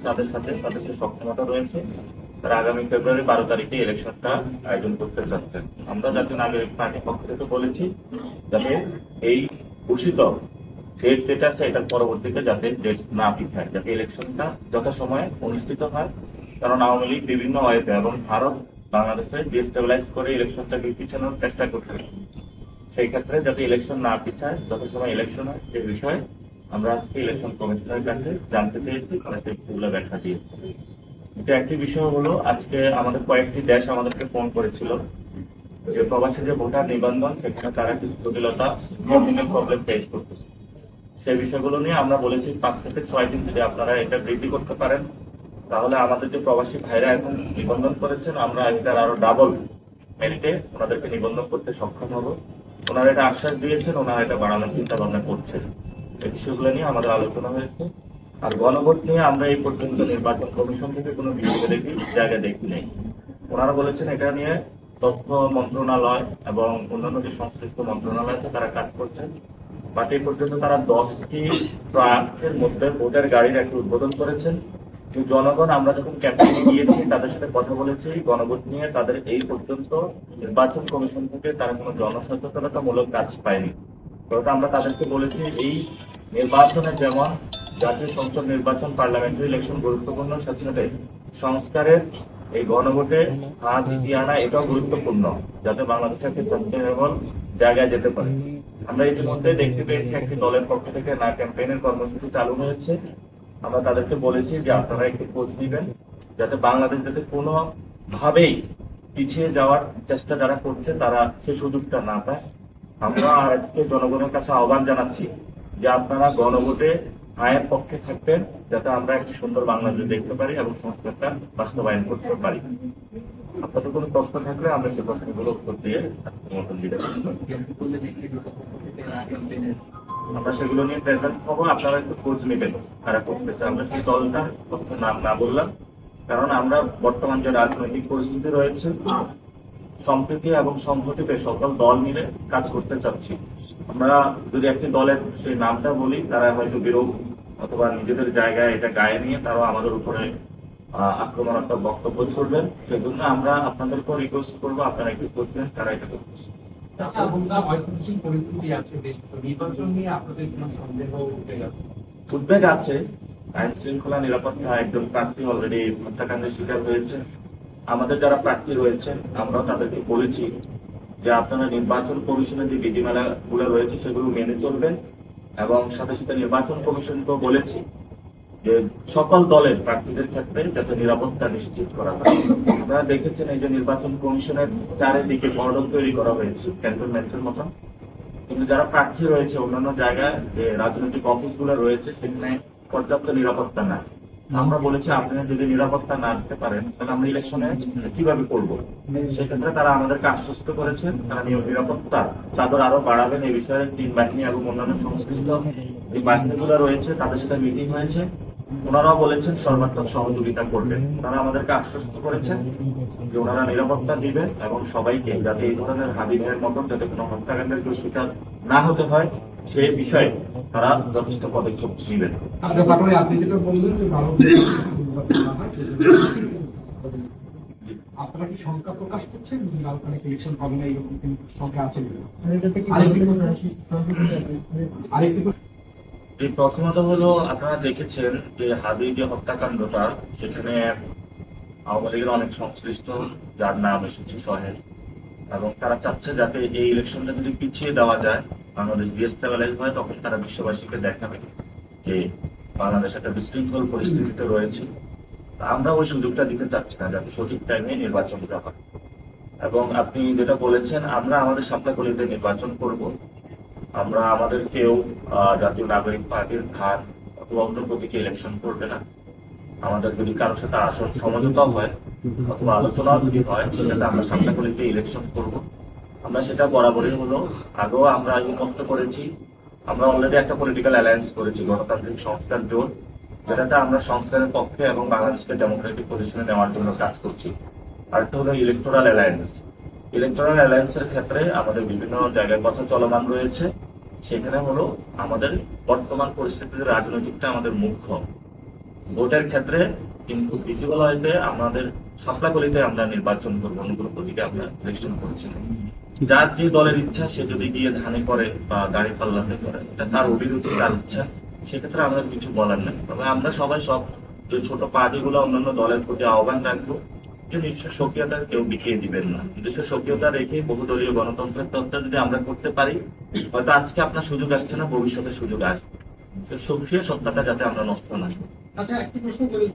তাদের সাথে তাদের যে সক্ষমতা রয়েছে, তারা আগামী ফেব্রুয়ারি 12 তারিখে ইলেকশনটা আয়োজন করতে যাচ্ছেন। আমরা জাতীয় নাগরিক পার্টির পক্ষ থেকে বলেছি যাতে এই ঘোষিত ডেট যেটা আছে এটার পরবর্তীতে যাতে ডেট না পিছায়, যাতে ইলেকশনটা যথাসময়ে অনুষ্ঠিত হয়। কারণ আওয়ামী লীগ বিভিন্ন ওয়েতে এবং ভারত বাংলাদেশে ডিস্টেবিলাইজ করে ইলেকশনটাকে পিছানোর চেষ্টা করছে। সেই ক্ষেত্রে যাতে ইলেকশন না পিছায়, যথাসময় ইলেকশন হয় সে বিষয়ে আমরা আজকে ইলেকশন কমিশনের কাছে জানতে চেয়েছি, তারা সেগুলো ব্যাখ্যা দিয়েছে। এটা একটি বিষয় হলো, আজকে আমাদের কয়েকটি দেশ আমাদেরকে ফোন করেছিল যে প্রবাসী যে ভোটার নিবন্ধন সেখানে তারা কিছু জটিলতা প্রবলেম ফেস করতেছে। সেই বিষয়গুলো নিয়ে আমরা বলেছি 5 থেকে 6 দিন যদি আপনারা এটা বৃদ্ধি করতে পারেন, তাহলে আমাদের যে প্রবাসী ভাইরা এখন নিবন্ধন করেছেন আমরা এটার আরো ডাবল মেরিটে ওনাদেরকে নিবন্ধন করতে সক্ষম হব। ওনারা এটা আশ্বাস দিয়েছেন, ওনারা এটা বাড়ানোর চিন্তা ভাবনা করছেন। এই বিষয়গুলো নিয়ে আমাদের আলোচনা হয়েছে। আর গণভোট নিয়ে আমরা এই পর্যন্ত নির্বাচন কমিশন থেকে কোনো জায়গা দেখি নেই। ওনারা বলেছেন এটা নিয়ে তথ্য মন্ত্রণালয় এবং অন্যান্য যে সংশ্লিষ্ট মন্ত্রণালয় আছে তারা কাজ করছেন। বাট এই পর্যন্ত তারা 10টি ট্রাকের মধ্যে ভোটের গাড়ির একটি উদ্বোধন করেছেন। জনগণ আমরা যখন ক্যাম্পেইনে গিয়েছি তাদের সাথে কথা বলেছি, গণভোট নিয়ে তাদের এই পর্যন্ত নির্বাচন কমিশন থেকে তারা কোনো জনসচেতনতামূলক কাজ পায়নি। তবে আমরা তাদেরকে বলেছি এই নির্বাচনে যেমন জাতীয় সংসদ নির্বাচন, পার্লামেন্টারি ইলেকশন গুরুত্বপূর্ণ, সাথে সাথে সংস্কারের এই গণভোটে হাত দিয়ে আনা এটাও গুরুত্বপূর্ণ, যাতে বাংলাদেশ একটি সাস্টেইনেবল জায়গায় যেতে পারে। আমরা ইতিমধ্যে দেখতে পেয়েছি একটি দলের পক্ষ থেকে না ক্যাম্পেইনের কর্মসূচি চালু হয়েছে। আমরা তাদেরকে বলেছি যে আপনারা একটু খোঁজ নিবেন, যাতে বাংলাদেশ যাতে কোনো ভাবেই পিছিয়ে যাওয়ার চেষ্টা যারা করছে তারা সে সুযোগটা না পায়। আমরা আজকে জনগণের কাছে আহ্বান জানাচ্ছি যে আপনারা গণভোটে আয়ের পক্ষে থাকবেন, যাতে আমরা একটি সুন্দর বাংলাদেশ দেখতে পারি এবং সংস্কারটা বাস্তবায়ন করতে পারি। আপনাদের কোনো প্রশ্ন থাকলে আমরা সেই প্রশ্নগুলো উত্তর দিয়ে মতন দিতে পারি। আমরা সেগুলো নিয়ে প্রেজেন্ট হবো, আপনারা একটু খোঁজ নেবেন কারা করতেছে। আমরা সেই দলটার নাম না বললাম, কারণ আমরা বর্তমান যে রাজনৈতিক পরিস্থিতি রয়েছে সম্প্রীতি এবং সংহতিতে সকল দল মিলে কাজ করতে চাচ্ছি। আমরা যদি একটি দলের সেই নামটা বলি তারা হয়তো বিরোধ অথবা নিজেদের জায়গায় এটা গায়ে নিয়ে তারাও আমাদের উপরে আক্রমণাত্মক বক্তব্য করবেন। সেজন্য আমরা আপনাদেরকেও রিকোয়েস্ট করবো আপনারা একটু করবেন তারা এটা করতেছে। উদ্বেগ আছে, আইন শৃঙ্খলা নিরাপত্তা, একজন প্রার্থী অলরেডি হত্যাকাণ্ডের শিকার হয়েছে। আমাদের যারা প্রার্থী রয়েছেন আমরাও তাদেরকে বলেছি যে আপনারা নির্বাচন কমিশনের যে বিধিমালা গুলো রয়েছে সেগুলো মেনে চলবেন, এবং সাথে সাথে নির্বাচন কমিশনকেও বলেছি যে সকল দলের প্রার্থীদের ক্ষেত্রে যাতে নিরাপত্তা নিশ্চিত করা হয়। আপনারা দেখেছেন এই যে নির্বাচন কমিশনের চারিদিকে কর্ডন তৈরি করা হয়েছে ক্যান্টনমেন্টের মতন, কিন্তু যারা প্রার্থী রয়েছে অন্যান্য জায়গায় যে রাজনৈতিক অফিসগুলো রয়েছে সেখানে পর্যাপ্ত নিরাপত্তা নাই। আমরা বলেছি আপনারা যদি নিরাপত্তা না দিতে পারেন তাহলে আমরা ইলেকশনে কিভাবে করবো। সেক্ষেত্রে তারা আমাদেরকে আশ্বস্ত করেছেন তারা নিরাপত্তা চাদর আরো বাড়াবেন। এই বিষয়ে তিন বাহিনী এবং অন্যান্য সংশ্লিষ্ট যে বাহিনীগুলো রয়েছে তাদের সাথে মিটিং হয়েছে, ওনারাও বলেছেন সর্বাত্মক সহযোগিতা করবেন। ওনারা আমাদেরকে আশ্বস্ত করেছেন যে ওনারা নিরাপত্তা দিবেন এবং সবাইকে যাতে এই ধরনের হাবিবের মতন যাতে কোনো হত্যাকাণ্ডের কেউ শিকার না হতে হয় সেই বিষয়ে তারা যথেষ্ট পদক্ষেপ নেবেন। আপনি যেটা বললেন যে আপনারা কি সংখ্যা প্রকাশ করছেন ইলেকশন হবে না এরকম সংখ্যা আছে? এই প্রথমত হলো আপনারা দেখেছেন যে হাবি যে হত্যাকাণ্ডটা সেখানে আওয়ামী লীগের অনেক সংশ্লিষ্ট যার নাম এসেছে সোহেল, এবং তারা চাচ্ছে যাতে এই ইলেকশনটা যদি পিছিয়ে দেওয়া যায় বাংলাদেশ ডিস্টেবিলাইজ হয়, তখন তারা বিশ্ববাসীকে দেখাবে যে বাংলাদেশ একটা বিশৃঙ্খল পরিস্থিতিতে রয়েছে। আমরা ওই সুযোগটা দিতে চাচ্ছি না, যাতে সঠিক টাইমে নির্বাচনটা হয়। এবং আপনি যেটা বলেছেন আমরা আমাদের সাপলাকলিতে নির্বাচন করব। আমরা আমাদের কেউ জাতীয় নাগরিক পার্টির ধার অথবা অন্য প্রতীকে ইলেকশন করবে না। আমাদের যদি কারোর সাথে আসল সমঝোতাও হয় অথবা আলোচনাও যদি হয় সেটাতে আমরা সাপলাকলিতে ইলেকশন করব। আমরা সেটা বরাবরই হলো, আগেও আমরা কষ্ট করেছি। আমরা অলরেডি একটা পলিটিক্যাল অ্যালায়েন্স করেছি গণতান্ত্রিক সংস্কার জোট, যেটাতে আমরা সংস্কারের পক্ষে এবং বাংলাদেশকে ডেমোক্রেটিক পজিশনে নেওয়ার জন্য কাজ করছি। আরেকটা হলো ইলেকটোরাল অ্যালায়েন্স। ইলেকটোরাল অ্যালায়েন্সের ক্ষেত্রে আমাদের বিভিন্ন জায়গায় কথা চলমান রয়েছে। সেখানে হলো আমাদের বর্তমান পরিস্থিতিতে রাজনৈতিকটা আমাদের মুখ্য। ভোটের ক্ষেত্রে কিন্তু বিসিবলয়তে আমাদের সপ্তাহগুলিতে আমরা নির্বাচন করবো, অনুগ্রহ প্রতীকে আমরা ইলেকশন করছি না। যার যে দলের ইচ্ছা সে যদি গিয়ে ধানে করে বা দাঁড়ি পাল্লাতে করে, এটা তার অভিরুচি, তার ইচ্ছা, সেক্ষেত্রে আমরা কিছু বলার নেই। তবে আমরা সবাই সব যে ছোট পার্টিগুলো অন্যান্য দলের প্রতি আহ্বান রাখবো যে নিজস্ব সক্রিয়তা কেউ বিকিয়ে দিবেন না। নিজস্ব সক্রিয়তা রেখে বহুদলীয় গণতন্ত্রের তত্ত্ব যদি আমরা করতে পারি, হয়তো আজকে আপনার সুযোগ আসছে না, ভবিষ্যতে সুযোগ আসবে। তো সক্রিয় সত্তাটা যাতে আমরা নষ্ট না করি। আচ্ছা, একটি প্রশ্ন করি।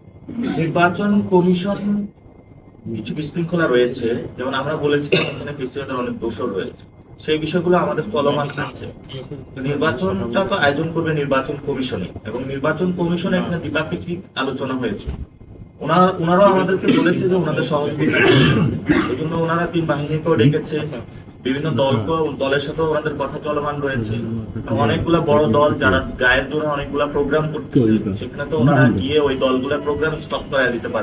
নির্বাচন কমিশন কিছু বিশৃঙ্খলা রয়েছে, যেমন আমরা বলেছিলাম এখানে প্রেসিডেন্টের অনেক দোষও রয়েছে, সেই বিষয়গুলো আমাদের চলমান আছে। তো নির্বাচনটা তো আয়োজন করবে নির্বাচন কমিশনে, এবং নির্বাচন কমিশনে এখানে দ্বিপাক্ষিক আলোচনা হয়েছে। ওনারাও আমাদেরকে বলেছে যে ওনাদের সহযোগিতা এই জন্য ওনারা 3 বাহিনীকেও ডেকেছে, বিভিন্ন দলের সাথেও ওনাদের কথা চলমান রয়েছে। অনেকগুলা বড় দল যারা গায়ের জন্য অনেকগুলা প্রোগ্রাম করতেছে, সেখানে তো ওনারা গিয়ে ওই দলগুলা প্রোগ্রাম স্টপ করে দিতে পারে।